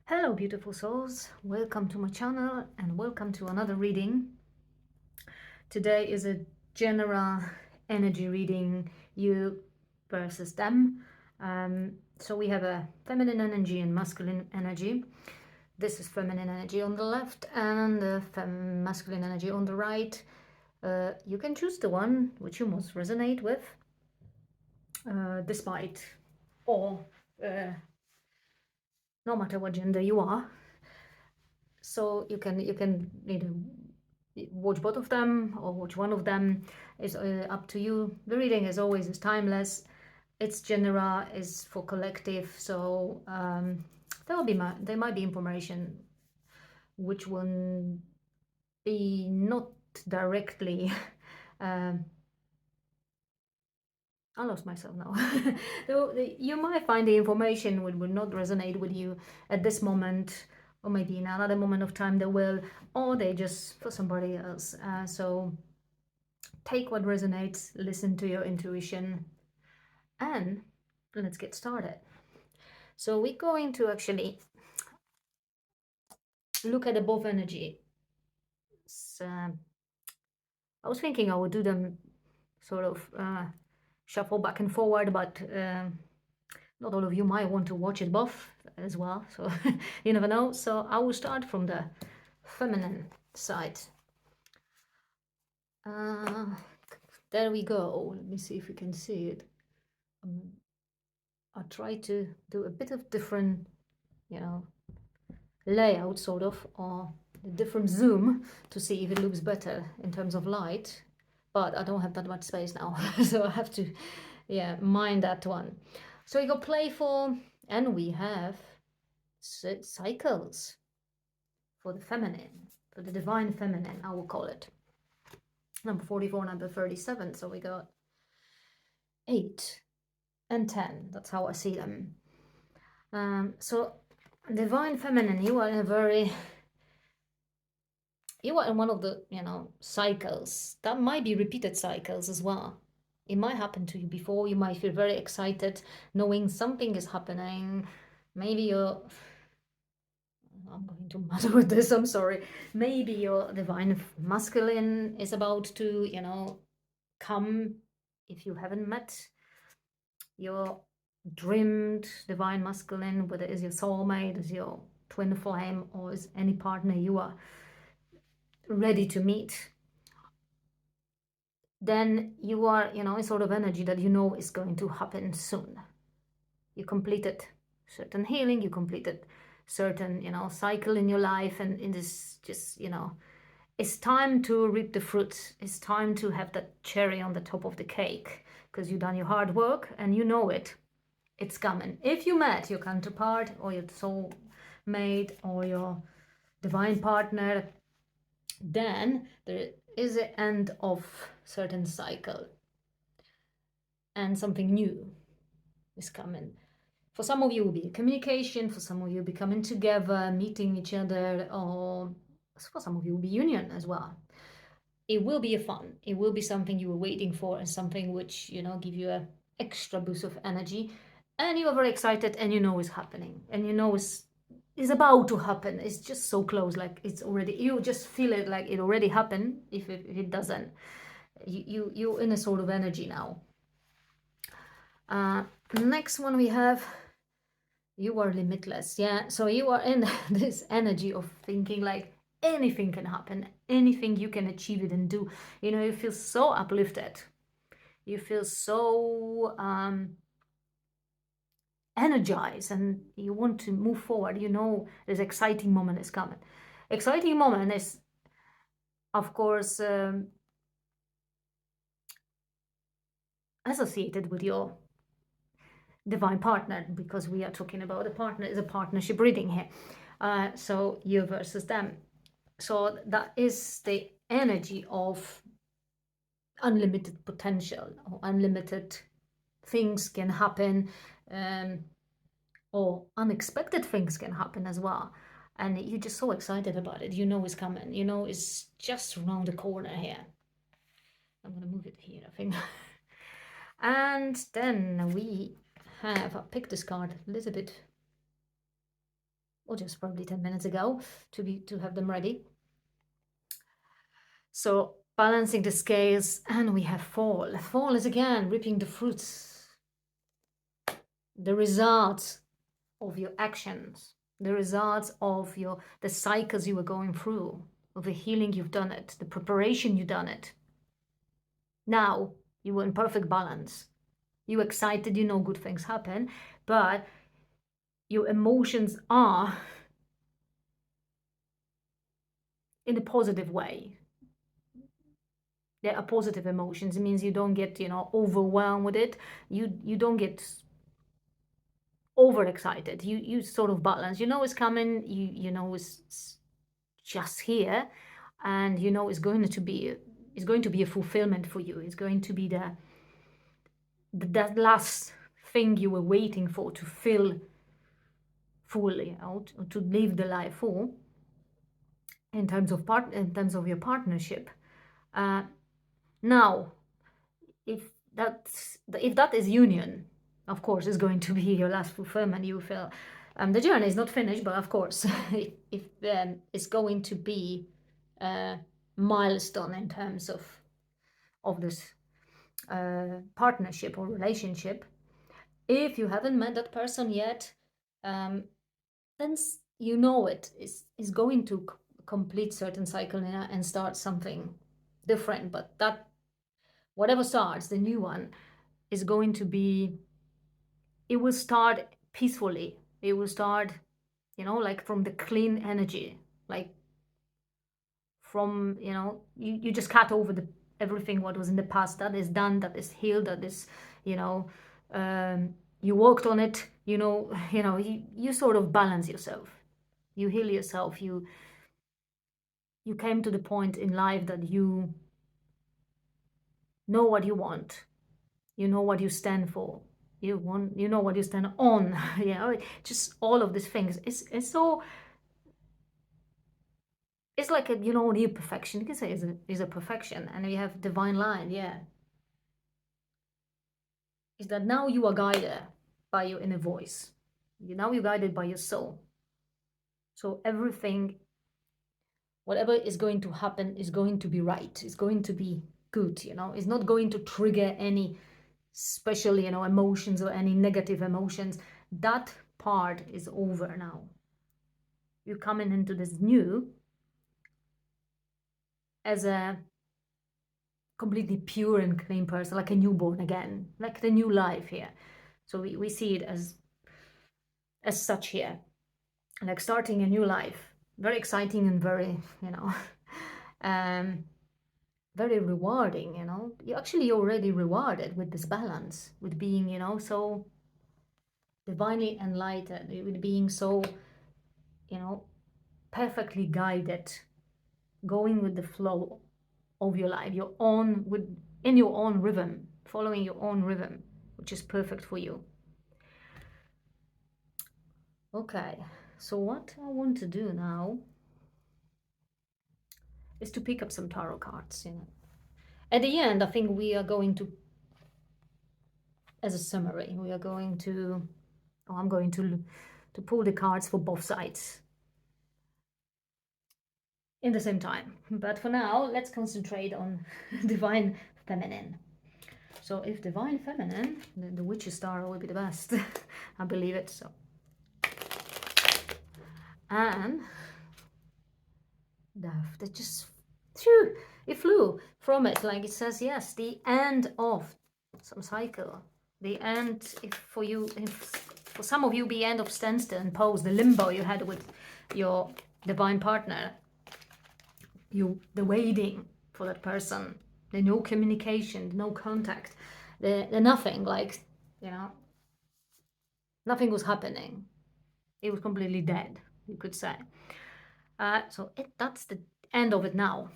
Hello beautiful souls, welcome to my channel and welcome to another reading. Today is a general energy reading, you versus them. So we have a feminine energy and masculine energy. This is feminine energy on the left and the masculine energy on the right. You can choose the one which you most resonate with, despite or no matter what gender you are. So you can either watch both of them or watch one of them. It's up to you. The reading, as always, is timeless. It's general, is for collective. So there might be information which will be not directly. I lost myself now. You might find the information would not resonate with you at this moment, or maybe in another moment of time they will, or they just for somebody else. So take what resonates, listen to your intuition, and let's get started. So we're going to actually look at the both energy. I was thinking I would do them sort of shuffle back and forward, but not all of you might want to watch it both as well, so you never know. So I will start from the feminine side. There we go. Let me see if you can see it. I'll try to do a bit of different, layout sort of, or a different zoom to see if it looks better in terms of light. But I don't have that much space now, so I have to, mind that one. So we got playful, and we have cycles for the feminine, for the divine feminine, I will call it. Number 44, number 37. So we got 8 and 10. That's how I see them. So divine feminine, you are in one of the, cycles. That might be repeated cycles as well. It might happen to you before. You might feel very excited knowing something is happening. Maybe I'm going to muddle with this, I'm sorry. Maybe your divine masculine is about to, come if you haven't met your dreamed divine masculine, whether it's your soulmate, is your twin flame, or is any partner you are ready to meet. Then you are, a sort of energy that is going to happen soon. You completed certain healing, you completed certain, cycle in your life, and in this just, it's time to reap the fruits. It's time to have that cherry on the top of the cake because you've done your hard work and you know it. It's coming. If you met your counterpart or your soul mate or your divine partner, then there is an end of certain cycle and something new is coming. For some of you, it will be communication. For some of you, it will be coming together, meeting each other, or for some of you, it will be union as well. It will be a fun. It will be something you were waiting for and something which, give you a extra boost of energy. And you are very excited and it's happening. And it's about to happen. It's just so close, like it's already, you just feel it like it already happened. If it doesn't, you're in a sort of energy now. Next one we have, you are limitless. Yeah, so you are in this energy of thinking like anything can happen, anything you can achieve it and do. You feel so uplifted, you feel so energized, and you want to move forward. This exciting moment is coming. Exciting moment is, of course, associated with your divine partner, because we are talking about a partner, is a partnership reading here. So you versus them. So that is the energy of unlimited potential, or unlimited things can happen, or unexpected things can happen as well. And you're just so excited about it. It's coming. It's just around the corner here. I'm going to move it here, I think. And then we have, I picked this card a little bit. or just probably 10 minutes ago, to have them ready. So balancing the scales, and we have fall. Fall is again reaping the fruits, the results of your actions, the results of the cycles you were going through, of the healing you've done it, the preparation you've done it. Now you were in perfect balance. You excited, you know good things happen, but your emotions are in a positive way. There are positive emotions. It means you don't get, overwhelmed with it. You don't get overexcited. You sort of balance. You know it's coming. You know it's just here, and you know it's going to be a fulfillment for you. It's going to be that last thing you were waiting for to fill fully out, to live the life full. In terms of your partnership. Now, if that is union, of course, is going to be your last fulfillment. You feel the journey is not finished, but of course, if it's going to be a milestone in terms of this partnership or relationship. If you haven't met that person yet, then you know it is going to complete certain cycle and start something different. But that whatever starts, the new one is going to be, it will start peacefully. It will start, like from the clean energy, like from, you just cut over everything what was in the past, that is done, that is healed, that is, you worked on it, you sort of balance yourself, you heal yourself, you came to the point in life that you know what you want, you know what you stand for, you know what you stand on. Just all of these things, it's so, it's like a, near perfection, you can say is a perfection. And we have divine line, is that now you are guided by your inner voice, now you're guided by your soul. So everything, whatever is going to happen, is going to be right, it's going to be good, it's not going to trigger any special, emotions or any negative emotions. That part is over now. You're coming into this new as a completely pure and clean person, like a newborn again, like the new life here. So we see it as such here, like starting a new life. Very exciting and very, very rewarding, You're actually already rewarded with this balance, with being, so divinely enlightened, with being so, perfectly guided, going with the flow of your life, in your own rhythm, following your own rhythm, which is perfect for you. Okay, so what I want to do now is to pick up some tarot cards, At the end, I think we are going to, as a summary, we are going to, or I'm going to pull the cards for both sides in the same time. But for now, let's concentrate on divine feminine. So if divine feminine, then the witch's star will be the best. I believe it. So, and that just, phew, it flew from it. Like it says, yes, the end of some cycle. The end, if for some of you, the end of standstill and pose, the limbo you had with your divine partner, the waiting for that person, the no communication, no contact, the nothing, like, nothing was happening. It was completely dead, you could say. So that's the end of it now.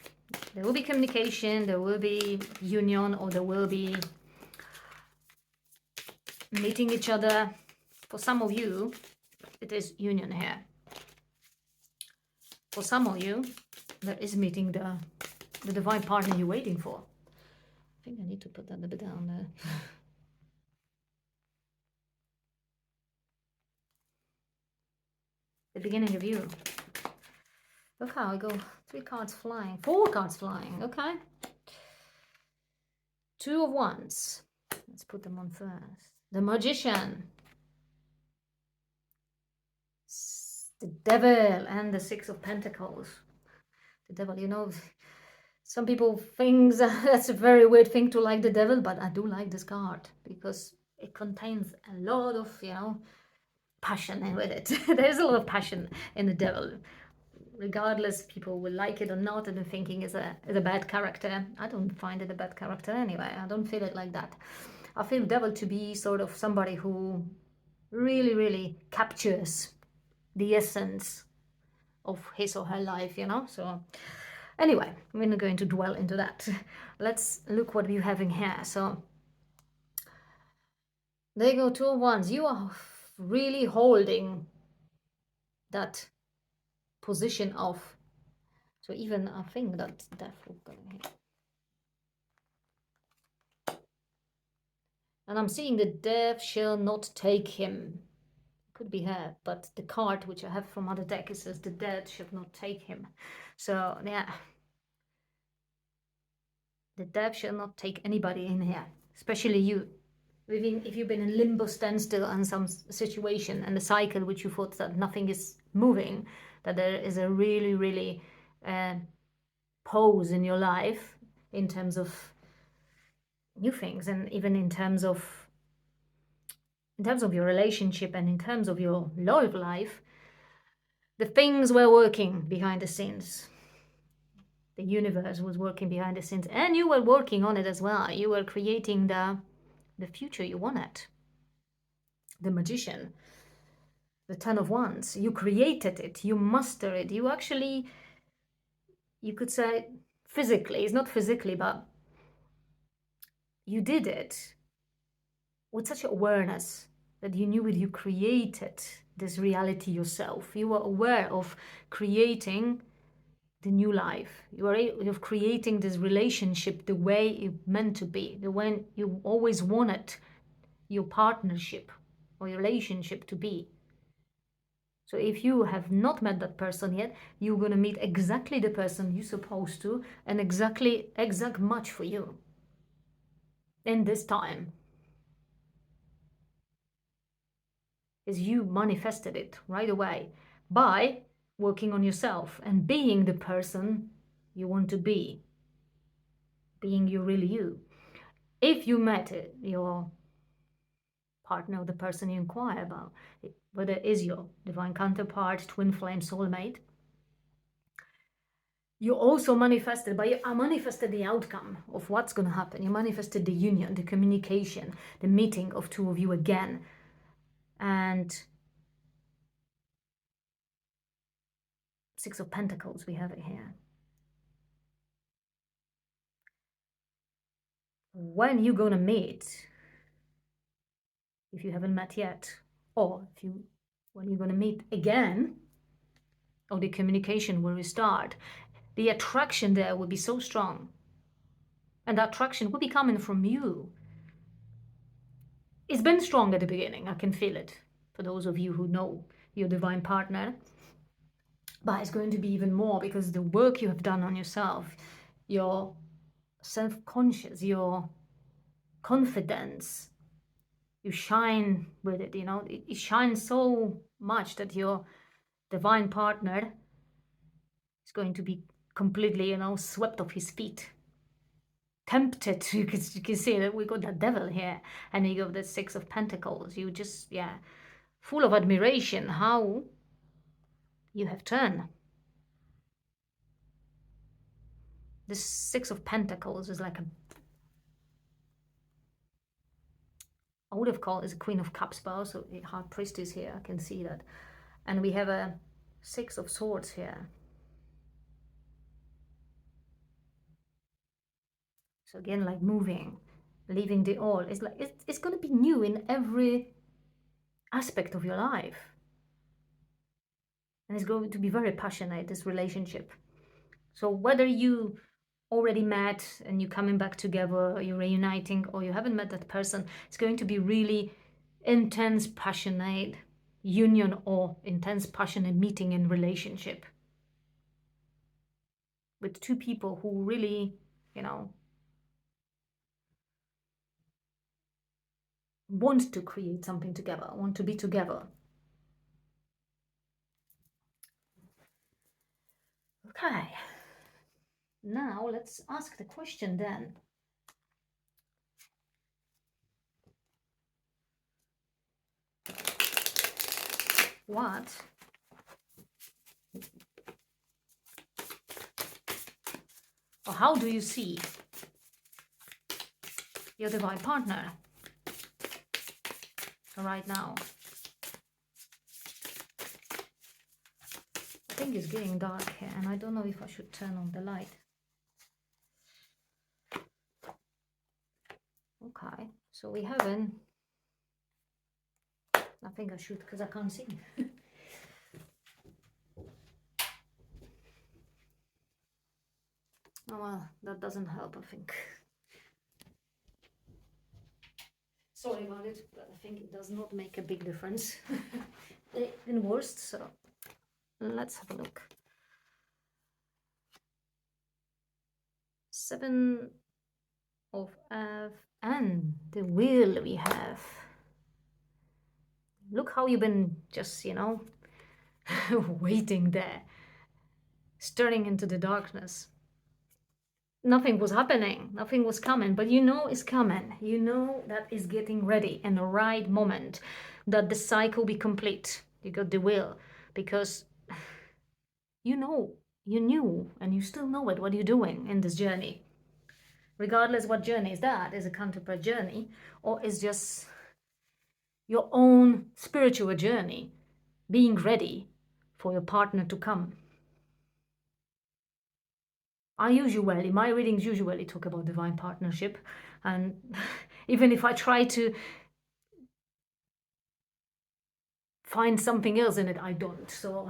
There will be communication, there will be union, or there will be meeting each other. For some of you, it is union here. For some of you, there is meeting the divine partner you're waiting for. I think I need to put that a bit down there. the beginning of you. Look how I go 3 cards flying, 4 cards flying, okay. 2 of Wands. Let's put them on first. The Magician. The Devil and the 6 of Pentacles. The Devil, you know, some people think that's a very weird thing to like the Devil, but I do like this card because it contains a lot of, you know, passion with it. There's a lot of passion in the Devil. Regardless, people will like it or not, and thinking is a bad character. I don't find it a bad character anyway. I don't feel it like that. I feel Devil to be sort of somebody who really, really captures the essence of his or her life, you know. So anyway, we're not going to dwell into that. Let's look what we're having here. So there you go, 2 of Wands. You are really holding that position of, so even I think that death will go here. And I'm seeing the death shall not take him. Could be her, but the card which I have from other deck, it says the dead shall not take him. So yeah, the death shall not take anybody in here, especially you. If you've been in limbo, standstill in some situation and the cycle which you thought that nothing is moving, that there is a really, really pause in your life in terms of new things, and even in terms of your relationship and in terms of your love life, the things were working behind the scenes. The universe was working behind the scenes, and you were working on it as well. You were creating the future you wanted. The Magician, the 10 of Wands, you created it, you mastered it, you actually, you could say physically, it's not physically, but you did it with such awareness that you knew it, you created this reality yourself. You were aware of creating the new life. You are of creating this relationship the way it meant to be, the way you always wanted your partnership or your relationship to be. So if you have not met that person yet, you're going to meet exactly the person you're supposed to, and exact match for you in this time. Is you manifested it right away by working on yourself and being the person you want to be, being you really you. If you met your partner or the person you inquire about, whether it is your divine counterpart, twin flame, soulmate, you also manifested, but you manifested the outcome of what's going to happen. You manifested the union, the communication, the meeting of 2 of you again. And 6 of Pentacles, we have it here. When you're going to meet, if you haven't met yet, or when you're going to meet again, or the communication will restart, the attraction there will be so strong. And that attraction will be coming from you. It's been strong at the beginning. I can feel it. For those of you who know your divine partner. But it's going to be even more because the work you have done on yourself, your self-conscious, your confidence, you shine with it, you know. It shines so much that your divine partner is going to be completely, you know, swept off his feet. Tempted. You can see that we got that devil here, and you got the 6 of Pentacles. You just, yeah, full of admiration how you have turned. The 6 of Pentacles is like I would have called it a Queen of Cups, but also a High Priestess here. I can see that. And we have a 6 of Swords here. So again, like moving, leaving the old. It's like it's going to be new in every aspect of your life. And it's going to be very passionate, this relationship. So whether you already met and you're coming back together, or you're reuniting, or you haven't met that person, it's going to be really intense, passionate, union or intense passionate meeting in relationship with two people who really, you know, want to create something together, want to be together. Okay, now let's ask the question then. What or how do you see your divine partner right now? I think it's getting dark here, and I don't know if I should turn on the light. Okay, so we haven't. I think I should because I can't see. Oh well, that doesn't help, I think. Sorry about it, but I think it does not make a big difference. In worst, so let's have a look. 7 of F and the wheel we have. Look how you've been just, waiting there, staring into the darkness. Nothing was happening, nothing was coming, but you know it's coming. You know that is getting ready in the right moment, that the cycle be complete. You got the will, because you knew, and you still know it, what you're doing in this journey. Regardless what journey is that, is a counterpart journey, or is just your own spiritual journey, being ready for your partner to come. My readings usually talk about divine partnership, and even if I try to find something else in it, I don't. So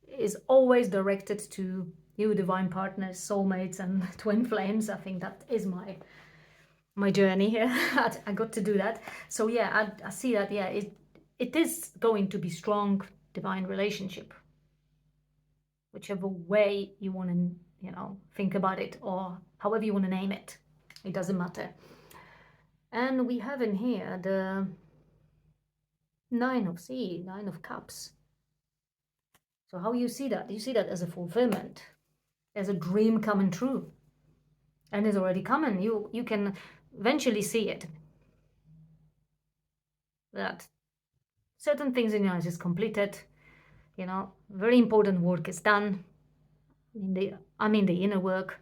it's always directed to you, divine partners, soulmates, and twin flames. I think that is my journey here. I got to do that. So yeah, I see that. Yeah, it is going to be strong divine relationship, whichever way you want to think about it, or however you want to name it. It doesn't matter. And we have in here the Nine of Cups. So how you see that? You see that as a fulfillment, as a dream coming true, and it's already coming. You can eventually see it, that certain things in your life is completed. Very important work is done. The inner work.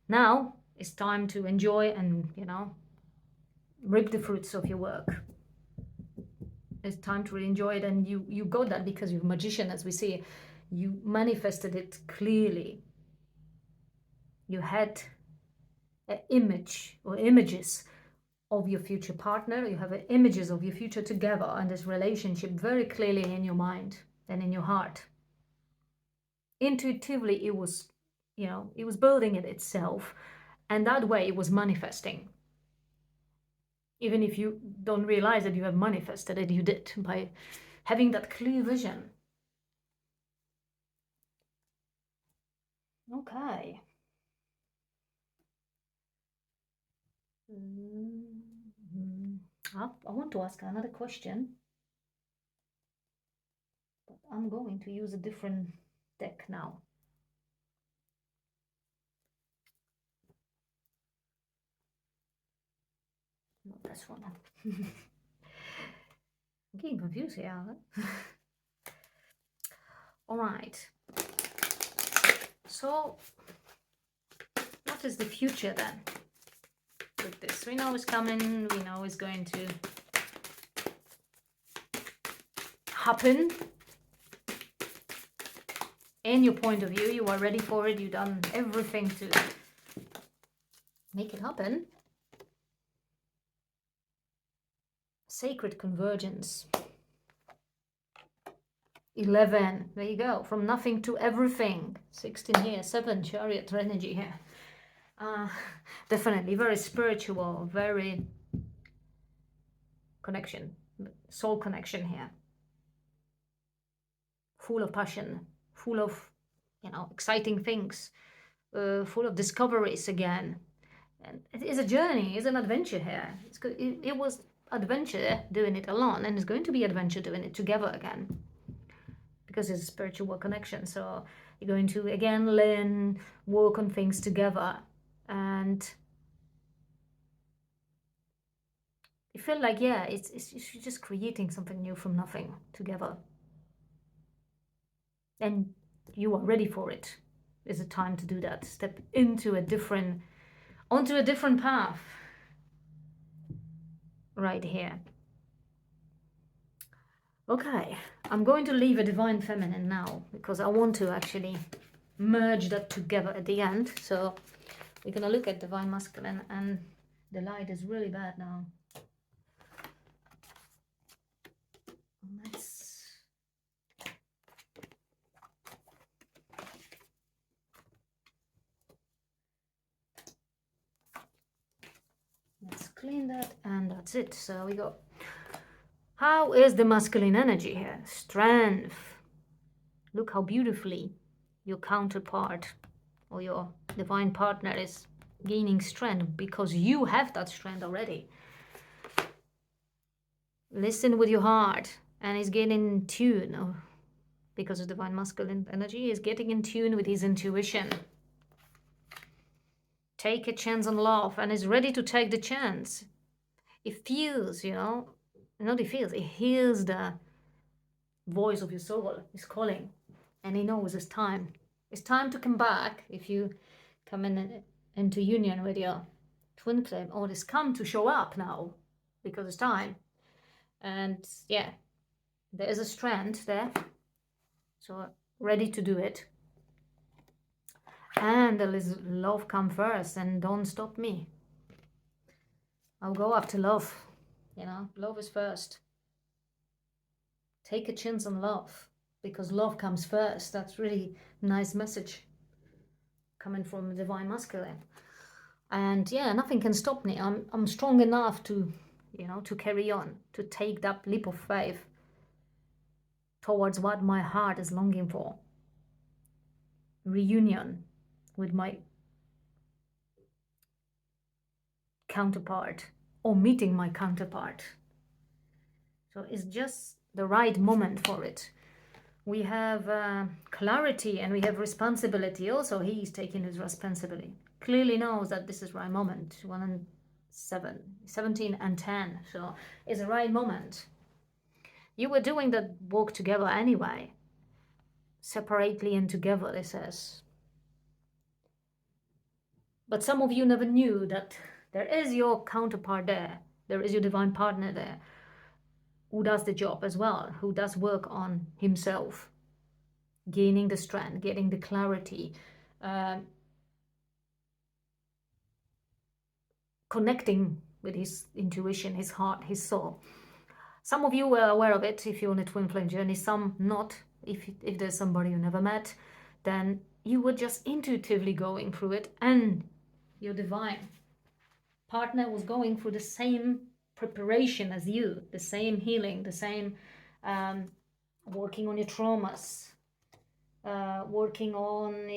Now it's time to enjoy and reap the fruits of your work. It's time to really enjoy it, and you got that because you're a magician, as we see. You manifested it clearly. You had an image or images of your future partner. You have images of your future together and this relationship very clearly in your mind and in your heart. Intuitively, it was building it itself, and that way it was manifesting. Even if you don't realize that you have manifested it, you did, by having that clear vision. Okay. I want to ask another question, but I'm going to use a different deck now. Not this one. I'm getting confused here. All right. So, what is the future then with this? We know it's coming. We know it's going to happen. In your point of view, you are ready for it. You've done everything to make it happen. Sacred convergence. 11. There you go. From nothing to everything. 16 here. 7. Chariot energy here. Definitely very spiritual. Very connection. Soul connection here. full of passion, full of, exciting things, full of discoveries again. And it is a journey, it's an adventure here. It was adventure doing it alone, and it's going to be adventure doing it together again, because it's a spiritual connection. So you're going to again learn, work on things together, and you feel like, yeah, it's you're just creating something new from nothing together, and you are ready for it. It's a time to do that. Step onto a different path right here. Okay, I'm going to leave a divine feminine now, because I want to actually merge that together at the end. So we're gonna look at divine masculine, and the light is really bad now. Let's clean that, and that's it. So we go. How is the masculine energy here? Strength. Look how beautifully your counterpart or your divine partner is gaining strength, because you have that strength already. Listen with your heart, and he's getting in tune, because of divine masculine energy, is getting in tune with his intuition. Take a chance on love, and is ready to take the chance. It feels, not it feels, it hears the voice of your soul is calling, and he knows it's time. It's time to come back. If you come into union with your twin flame, or it's come to show up now, because it's time. And yeah, there is a strand there, so ready to do it. And there is love come first, and don't stop me. I'll go after love. Love is first. Take a chance on love, because love comes first. That's really nice message coming from the divine masculine. And yeah, nothing can stop me. I'm strong enough to, to carry on, to take that leap of faith towards what my heart is longing for. Reunion with my counterpart, or meeting my counterpart. So it's just the right moment for it. We have clarity, and we have responsibility. Also, he's taking his responsibility. Clearly knows that this is right moment. 1 and 7, 17 and 10. So it's the right moment. You were doing that work together anyway. Separately and together, it says. But some of you never knew that there is your counterpart there. There is your divine partner there, who does the job as well, who does work on himself, gaining the strength, getting the clarity, connecting with his intuition, his heart, his soul. Some of you were aware of it if you're on a twin flame journey, some not. If there's somebody you never met, then you were just intuitively going through it, and your divine partner was going through the same preparation as you, the same healing, the same working on your traumas, working on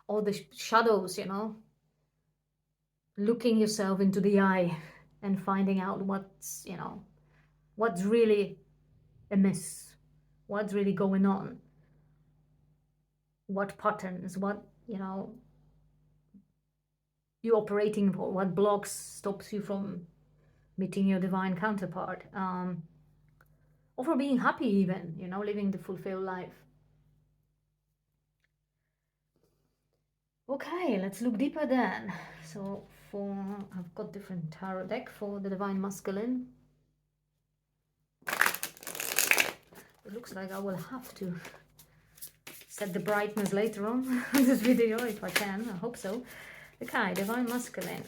all the shadows, looking yourself into the eye and finding out what's really amiss, what's really going on, what patterns, what you're operating for, what blocks stops you from meeting your divine counterpart, or for being happy even, living the fulfilled life. Okay, let's look deeper then. So I've got different tarot deck for the divine masculine. It looks like I will have to set the brightness later on this video if I can. I hope so. Okay, divine masculine.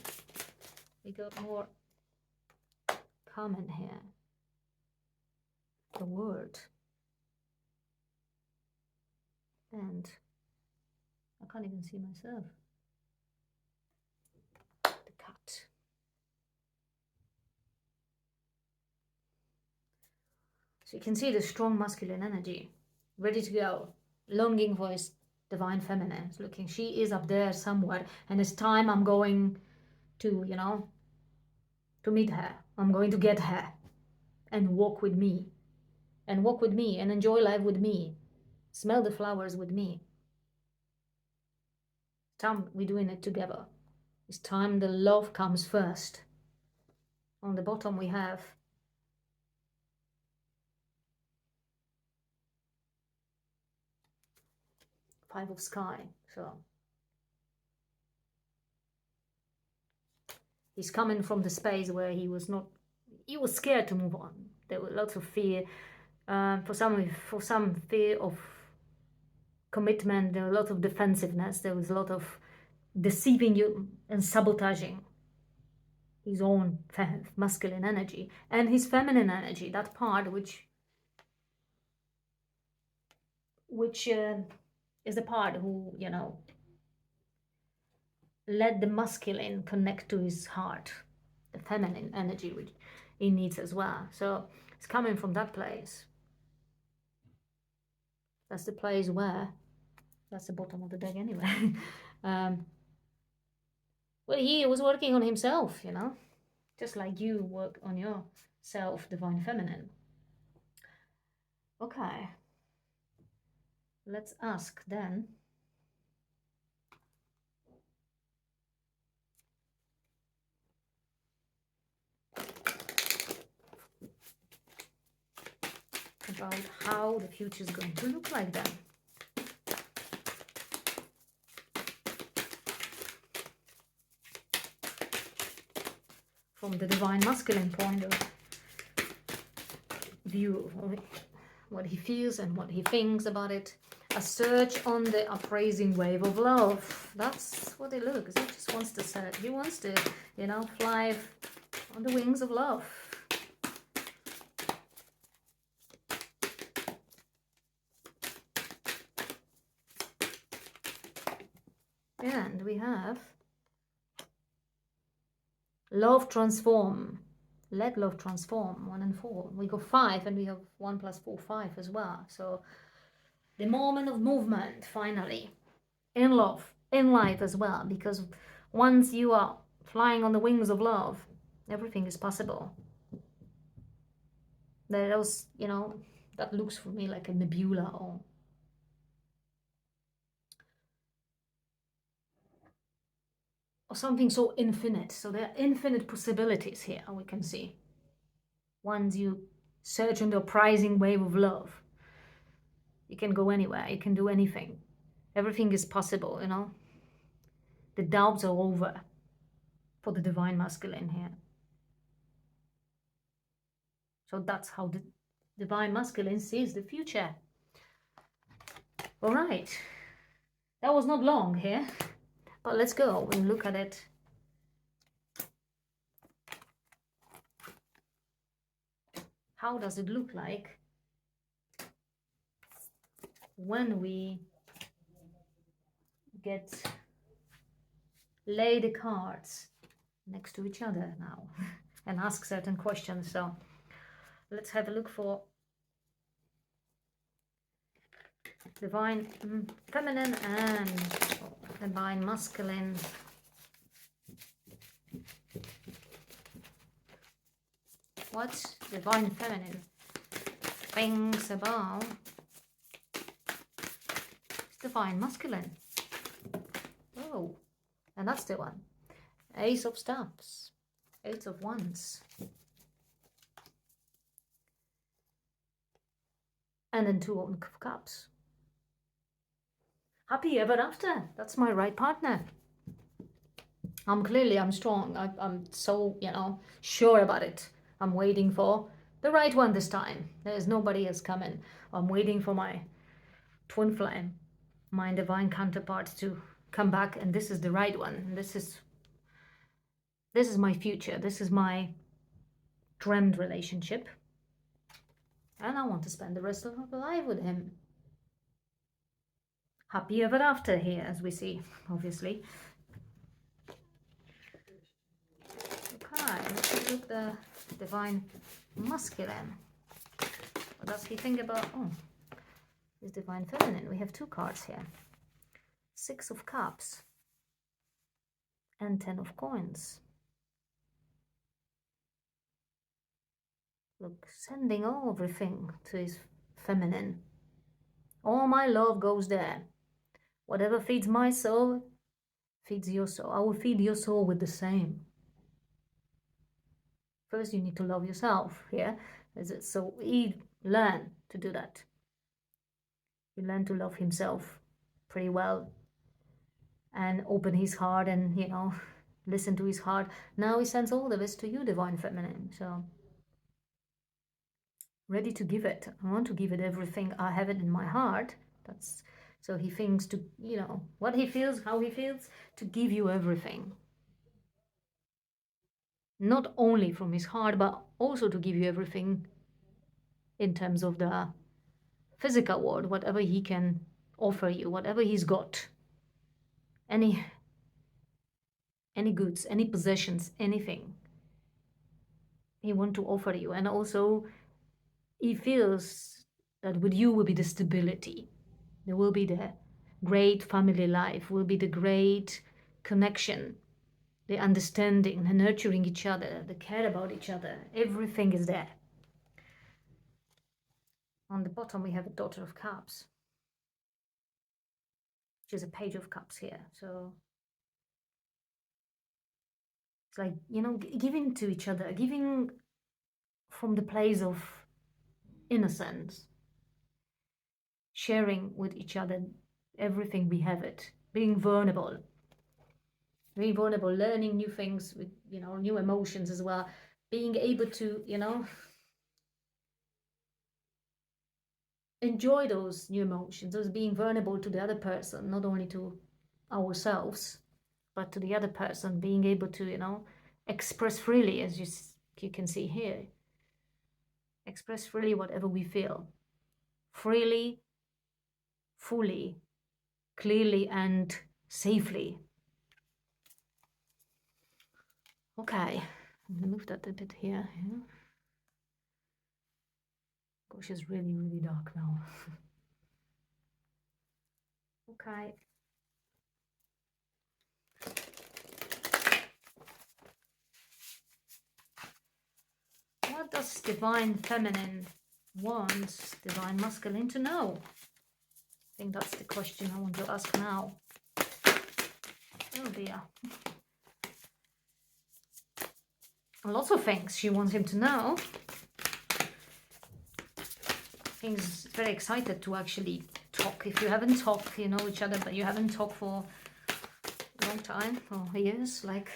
We got more comment here. The word. And I can't even see myself. The cat. So you can see the strong masculine energy, ready to go, longing for his divine feminine. It's looking, she is up there somewhere, and it's time I'm going to, to meet her. I'm going to get her and walk with me, and walk with me, and enjoy life with me, smell the flowers with me. Time we're doing it together. It's time the love comes first. On the bottom we have Five of Sky. So he's coming from the space where he was scared to move on. There was lots of fear. For some fear of commitment, there was a lot of defensiveness, there was a lot of deceiving you and sabotaging his own masculine energy and his feminine energy, that part which is the part who, let the masculine connect to his heart, the feminine energy which he needs as well. So it's coming from that place. That's the place where, that's the bottom of the deck anyway. Well, he was working on himself, just like you work on yourself, divine feminine. Okay, let's ask then. About how the future is going to look like then. From the divine masculine point of view, what he feels and what he thinks about it. A search on the upraising wave of love. That's what it looks. He just wants to search. He wants to, fly on the wings of love. And we have love transform. Let love transform. 1 and 4. We go 5, and we have 1 plus 4, 5 as well. So the moment of movement, finally, in love, in life as well, because once you are flying on the wings of love, everything is possible. There's, that looks for me like a nebula or something so infinite. So there are infinite possibilities here, we can see. Once you search on the uprising wave of love, you can go anywhere, you can do anything. Everything is possible, The doubts are over for the divine masculine here. So that's how the divine masculine sees the future. All right. That was not long here, but let's go and look at it. How does it look like when we lay the cards next to each other now and ask certain questions? So let's have a look for divine feminine and divine masculine. What divine feminine thinks about divine masculine? Oh, and that's the one. Ace of Staffs, Eight of Wands, and then Two of Cups. Happy ever after. That's my right partner. I'm strong. I'm so, sure about it. I'm waiting for the right one this time. There's nobody else coming. I'm waiting for my twin flame, my divine counterpart, to come back, and this is the right one. This is my future. This is my dreamed relationship, and I want to spend the rest of my life with him. Happy ever after here, as we see, obviously. Okay, let's look at the divine masculine. What does he think about, oh, his Divine Feminine? We have two cards here. Six of Cups and 10 of Coins. Look, sending everything to his feminine. All my love goes there. Whatever feeds my soul, feeds your soul. I will feed your soul with the same. First, you need to love yourself, yeah? So he learn to do that. He learned to love himself pretty well and open his heart and, you know, listen to his heart. Now he sends all of this to you, Divine Feminine. So ready to give it. I want to give it everything. I have it in my heart. That's so he thinks to, you know, what he feels, how he feels, to give you everything. Not only from his heart, but also to give you everything in terms of the physical world, whatever he can offer you, whatever he's got. Any goods, any possessions, anything he want to offer you. And also he feels that with you will be the stability. There will be the great family life, will be the great connection, the understanding, the nurturing each other, the care about each other. Everything is there. On the bottom, we have a Daughter of Cups, which is a Page of Cups here. So it's like, you know, giving to each other, giving from the place of innocence, sharing with each other everything we have it, being vulnerable, learning new things with, you know, new emotions as well, being able to, you know, enjoy those new emotions, those being vulnerable to the other person, not only to ourselves, but to the other person, being able to, you know, express freely, as you can see here, express freely whatever we feel, freely, fully, clearly, and safely. Okay, I'm gonna move that a bit here. Yeah. Gosh, it's really, really dark now. Okay. What does Divine Feminine want Divine Masculine to know? I think that's the question I want to ask now. Oh dear. Lots of things she wants him to know. He's very excited to actually talk. If you haven't talked, you know each other, but you haven't talked for a long time, for years, like,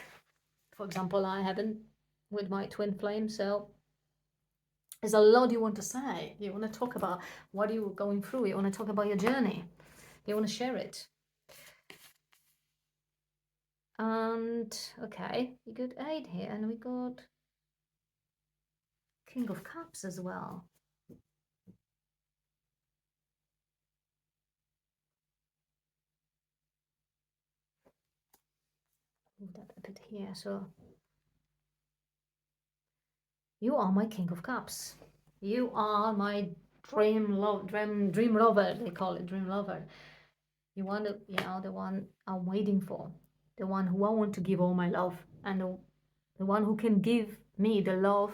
for example, I haven't with my twin flame, so there's a lot you want to say. You want to talk about what you were going through. You want to talk about your journey. You want to share it. And, okay, we got 8 here, and we got King of Cups as well. Move that a bit here. So you are my King of Cups. You are my dream lover. They call it dream lover. You want to, you know, the one I'm waiting for, the one who I want to give all my love, and the one who can give me the love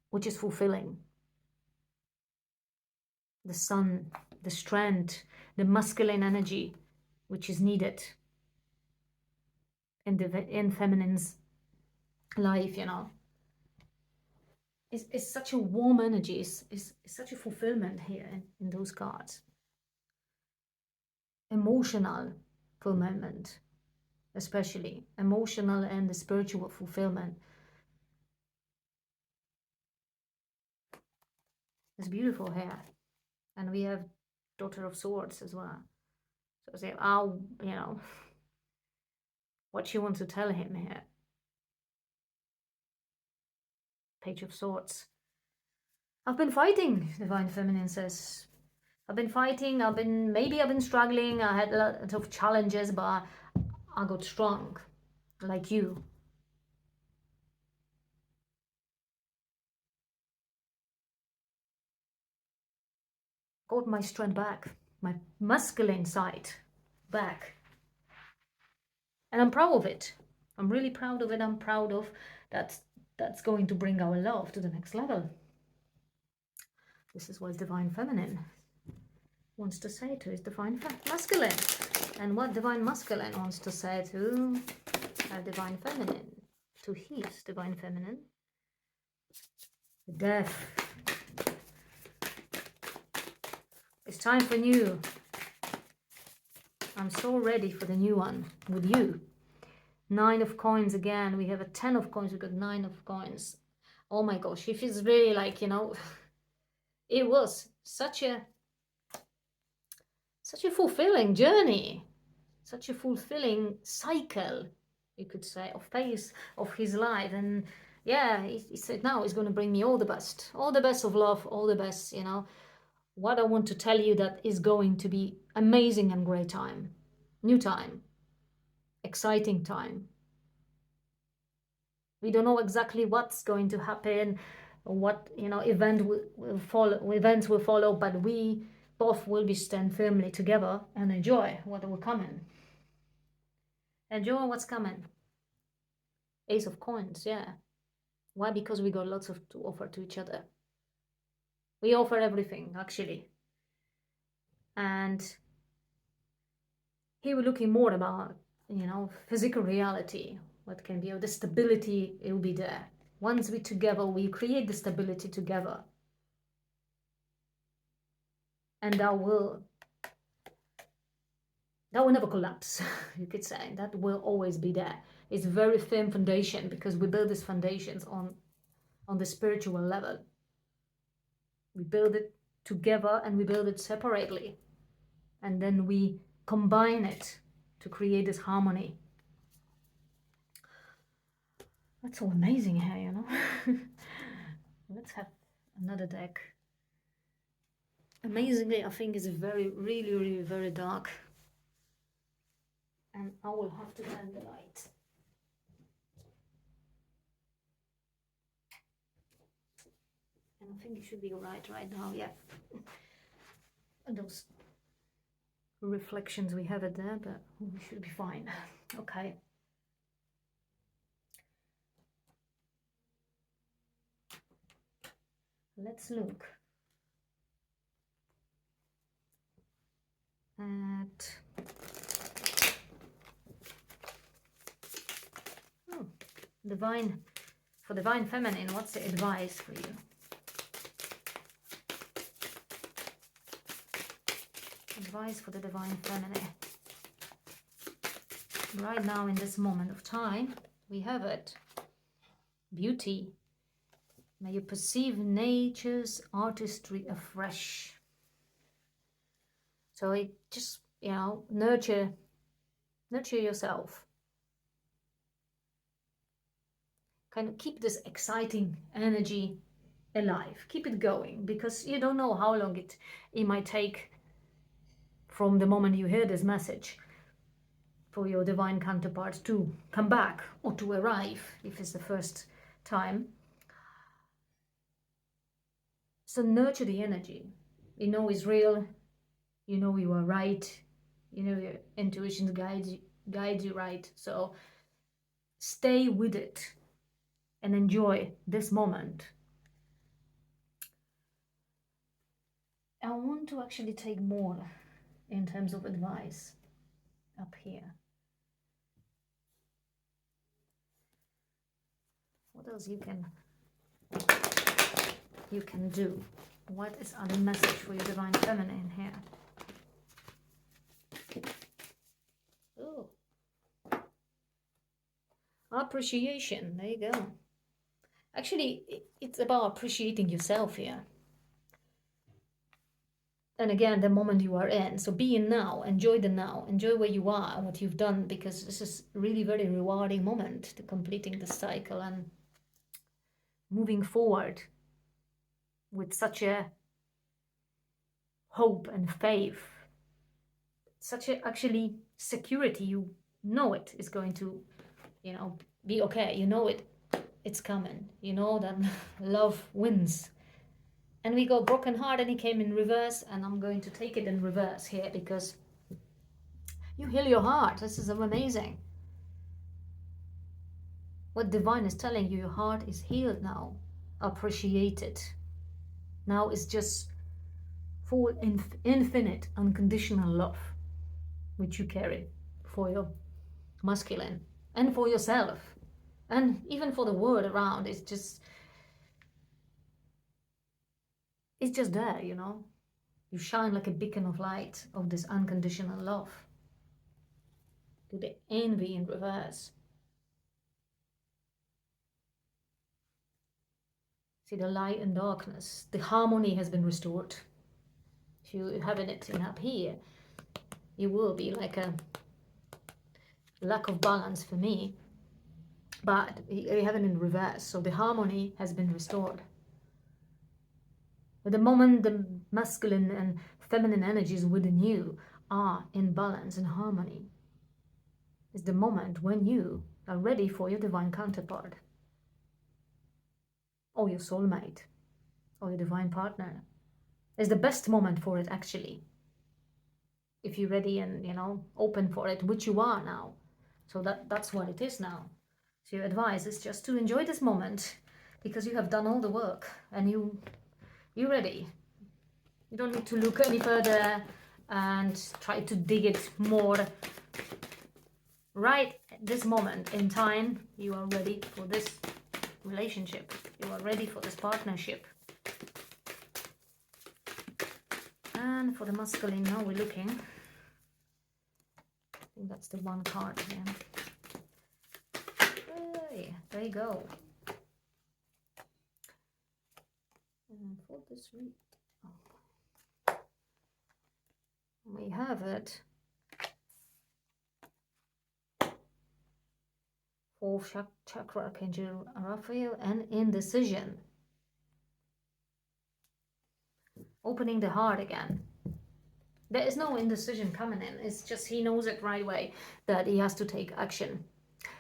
which is fulfilling. The sun, the strength, the masculine energy which is needed in feminine's life, you know. It's such a warm energy, it's such a fulfillment here in those cards. Emotional fulfillment, especially emotional and the spiritual fulfillment. It's beautiful here. And we have Daughter of Swords as well. So say, oh, you know, what she wants to tell him here. Page of Swords. I've been fighting, Divine Feminine says. I've been fighting, maybe I've been struggling, I had a lot of challenges, but I got strong, like you. got my strength back, my masculine side back. And I'm proud of it. I'm really proud of it. I'm proud of that. That's going to bring our love to the next level. This is what Divine Feminine wants to say to his Divine Masculine. And what Divine Masculine wants to say to Divine Feminine, to his Divine Feminine. Death. It's time for new. I'm so ready for the new one with you. 9 of coins again. We have a 10 of coins. We got 9 of coins. Oh my gosh, it feels really like, you know, it was such a fulfilling journey, such a fulfilling cycle, you could say, of phase of his life. And yeah, he said now he's going to bring me all the best of love, all the best, you know. What I want to tell you, that is going to be amazing and great time, new time, exciting time. We don't know exactly what's going to happen, what, you know, events will follow, but we both will be stand firmly together and enjoy what will come in. Enjoy what's coming. Ace of coins, yeah. Why? Because we got lots to offer to each other. We offer everything, actually. And here we're looking more about, you know, physical reality, what can be, or the stability, it will be there. Once we're together, we create the stability together. And that will never collapse, you could say. That will always be there. It's a very firm foundation, because we build these foundations on the spiritual level. We build it together and we build it separately. And then we combine it to create this harmony. That's so amazing here, you know. Let's have another deck. Amazingly, I think it's really very dark. And I will have to turn the light. And I think it should be right now, yeah. And those reflections, we have it there, but we should be fine. Okay. Let's look at Divine Feminine. What's the advice for you? Advice for the Divine Feminine. Right now, in this moment of time, we have it. Beauty. May you perceive nature's artistry afresh. So it just, you know, nurture yourself. Kind of keep this exciting energy alive. Keep it going, because you don't know how long it might take from the moment you hear this message for your divine counterpart to come back or to arrive, if it's the first time. So nurture the energy. You know it's real. You know you are right. You know your intuition guides you right. So stay with it and enjoy this moment. I want to actually take more in terms of advice up here. What else you can do? What is other message for your Divine Feminine here? Oh, appreciation. There you go. Actually, it's about appreciating yourself here. And again, the moment you are in. So be in now. Enjoy the now. Enjoy where you are and what you've done, because this is really very rewarding moment to completing the cycle and moving forward with such a hope and faith, such a actually security. You know it is going to, you know, be okay. You know it's coming. You know that love wins. And we go broken heart, and he came in reverse, and I'm going to take it in reverse here because you heal your heart. This is amazing. What divine is telling you, your heart is healed now. Appreciate it. Now it's just full infinite unconditional love which you carry for your masculine and for yourself and even for the world around. It's just there, you know. You shine like a beacon of light of this unconditional love to the envy in reverse. See the light and darkness. The harmony has been restored. If you have it in up here, it will be like a lack of balance for me, but you have it in reverse, so the harmony has been restored. But the moment the masculine and feminine energies within you are in balance and harmony, is the moment when you are ready for your divine counterpart, or your soulmate, or your divine partner. It's the best moment for it, actually, if you're ready and, you know, open for it, which you are now. So that's what it is now. So your advice is just to enjoy this moment, because you have done all the work and you're ready. You don't need to look any further and try to dig it more. Right at this moment in time, you are ready for this relationship. You are ready for this partnership. And for the masculine, now we're looking. I think that's the one card here. Hey, there you go. And for this week, we have it. Fourth chakra, Archangel Raphael, and indecision. Opening the heart again. There is no indecision coming in. It's just he knows it right away that he has to take action.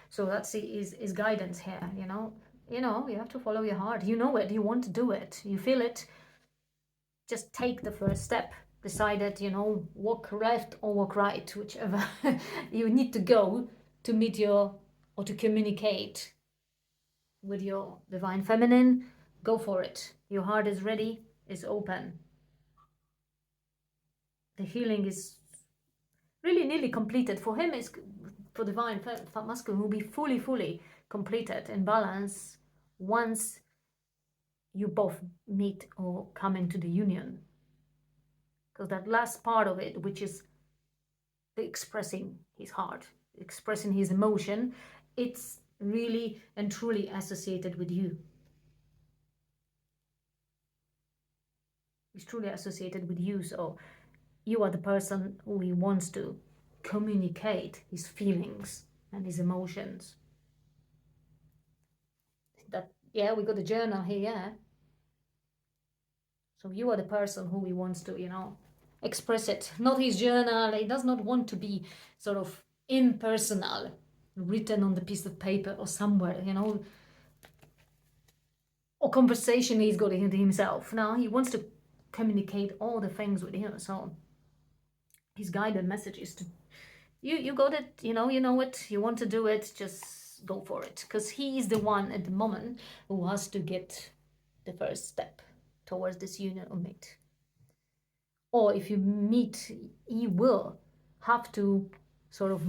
So that's his guidance here, you know. You know, you have to follow your heart. You know it. You want to do it. You feel it. Just take the first step. Decide that, you know, walk left or walk right, whichever you need to go to meet your, or to communicate with your divine feminine. Go for it. Your heart is ready, is open. The healing is really nearly completed. For him, is for divine masculine will be fully completed in balance once you both meet or come into the union. Because that last part of it, which is the expressing his heart, expressing his emotion, it's really and truly associated with you. It's truly associated with you, so you are the person who he wants to communicate his feelings and his emotions. That, yeah, we got the journal here, yeah. So you are the person who he wants to, you know, express it. Not his journal. He does not want to be sort of impersonal, written on the piece of paper or somewhere, you know, or conversation he's got with himself. No, he wants to communicate all the things with you. So his guided message is to you got it, you know it, you want to do it, just go for it, because he is the one at the moment who has to get the first step towards this union or mate. Or if you meet, he will have to sort of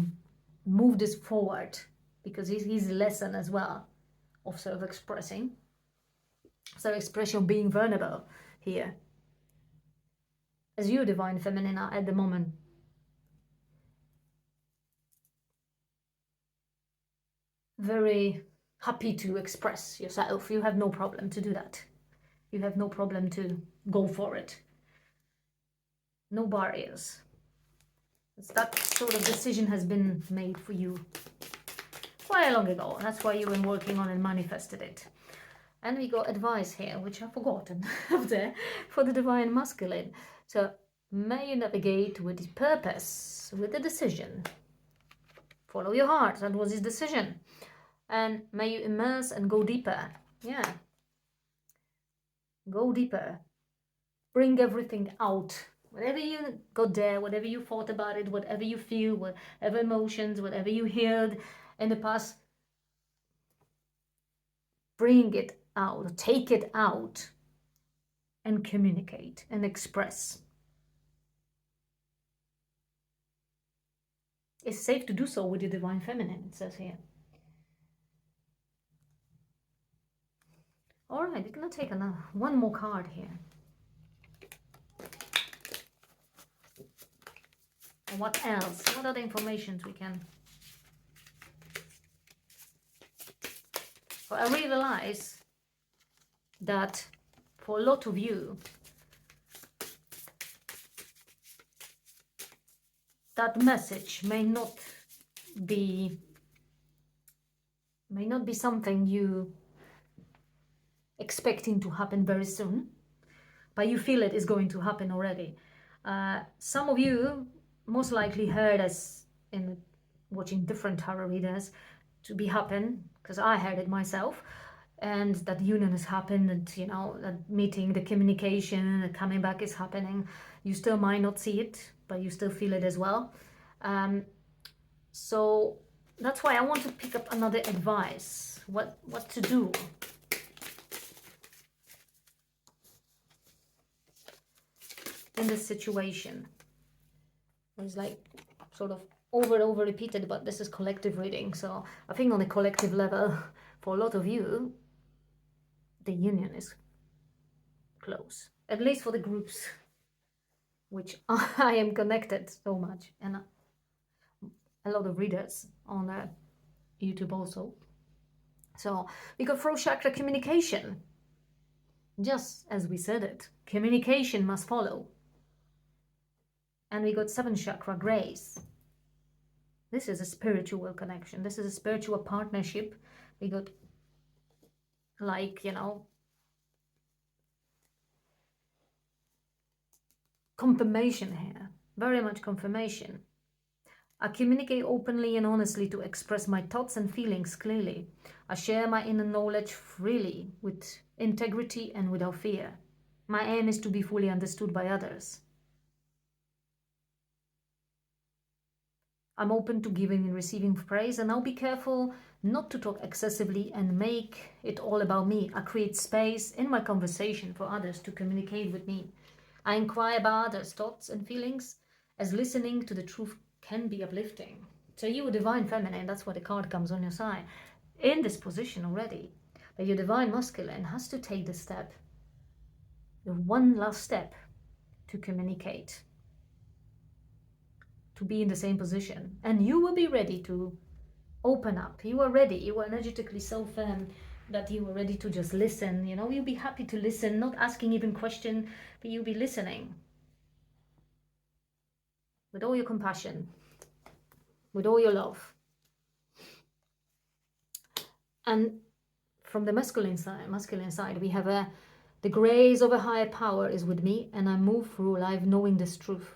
move this forward, because he's a lesson as well of self-expression, being vulnerable here. As you, divine feminine, are at the moment very happy to express yourself. You have no problem to do that. You have no problem to go for it. No barriers. That sort of decision has been made for you quite long ago. That's why you've been working on and manifested it. And we got advice here, which I've forgotten up there, for the divine masculine. So may you navigate with purpose, with a decision. Follow your heart. That was his decision. And may you immerse and go deeper. Yeah. Go deeper. Bring everything out. Whatever you got there, whatever you thought about it, whatever you feel, whatever emotions, whatever you heard in the past, bring it out, take it out, and communicate and express. It's safe to do so with the divine feminine, it says here. All right, we're gonna take one more card here. And what else? What other informations we can? Well, I realize that for a lot of you, that message may not be something you expecting to happen very soon, but you feel it is going to happen already. Some of you most likely heard us in watching different tarot readers to be happen, because I heard it myself, and that union has happened, and you know, that meeting, the communication, the coming back is happening. You still might not see it, but you still feel it as well. So that's why I want to pick up another advice, what to do. In this situation. It's like sort of over repeated, but this is collective reading. So I think on a collective level, for a lot of you, the union is close. At least for the groups which I am connected so much. And a lot of readers on YouTube also. So we got throat chakra communication. Just as we said it, communication must follow. And we got 7th chakra, grace. This is a spiritual connection. This is a spiritual partnership. We got, like, you know, confirmation here. Very much confirmation. I communicate openly and honestly to express my thoughts and feelings clearly. I share my inner knowledge freely, with integrity and without fear. My aim is to be fully understood by others. I'm open to giving and receiving praise, and I'll be careful not to talk excessively and make it all about me. I create space in my conversation for others to communicate with me. I inquire about others' thoughts and feelings, as listening to the truth can be uplifting. So you, a divine feminine, that's why the card comes on your side, in this position already. But your divine masculine has to take the step, the one last step, to communicate, to be in the same position. And you will be ready to open up. You are ready. You are energetically so firm that you are ready to just listen. You know, you'll be happy to listen, not asking even question, but you'll be listening with all your compassion, with all your love. And from the masculine side, we have the grace of a higher power is with me, and I move through life knowing this truth.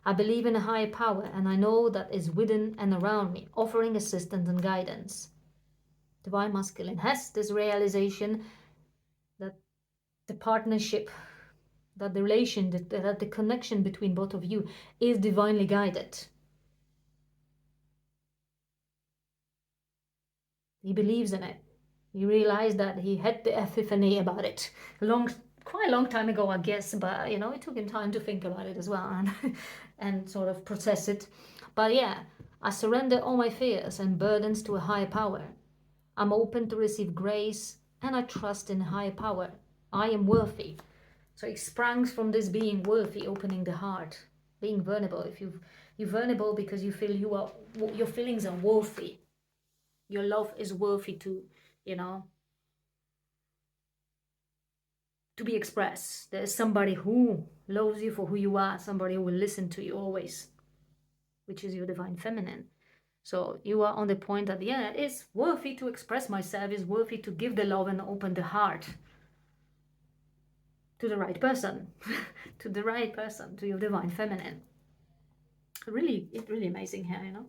I believe in a higher power, and I know that is within and around me, offering assistance and guidance. Divine masculine has this realization that the partnership, that the relation, that the connection between both of you is divinely guided. He believes in it. He realized that he had the epiphany about it quite a long time ago, I guess, but you know, it took him time to think about it as well and sort of process it. But yeah, I surrender all my fears and burdens to a higher power. I'm open to receive grace, and I trust in a higher power. I am worthy. So it springs from this being worthy, opening the heart, being vulnerable. If you're vulnerable because you feel your feelings are worthy. Your love is worthy to, you know, to be expressed. There's somebody who loves you for who you are, somebody who will listen to you always, which is your divine feminine. So you are on the point that, yeah, it's worthy to express myself, it's worthy to give the love and open the heart to the right person, to the right person, to your divine feminine. It's really amazing here, you know.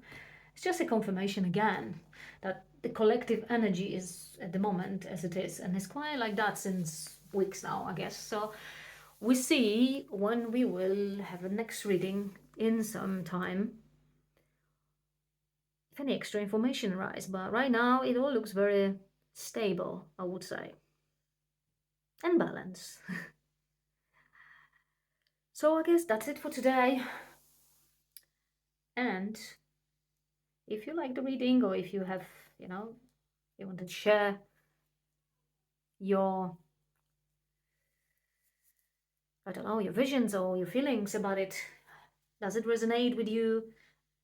It's just a confirmation again that the collective energy is at the moment as it is, and it's quite like that since weeks now, I guess. So we see when we will have a next reading in some time if any extra information arise. But right now, it all looks very stable, I would say, and balanced. So I guess that's it for today. And if you like the reading, or if you have, you want to share your, I don't know, your visions or your feelings about it, does it resonate with you?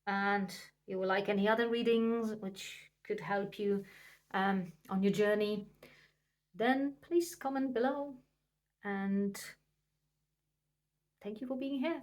And you would like any other readings which could help you on your journey, then please comment below. And thank you for being here.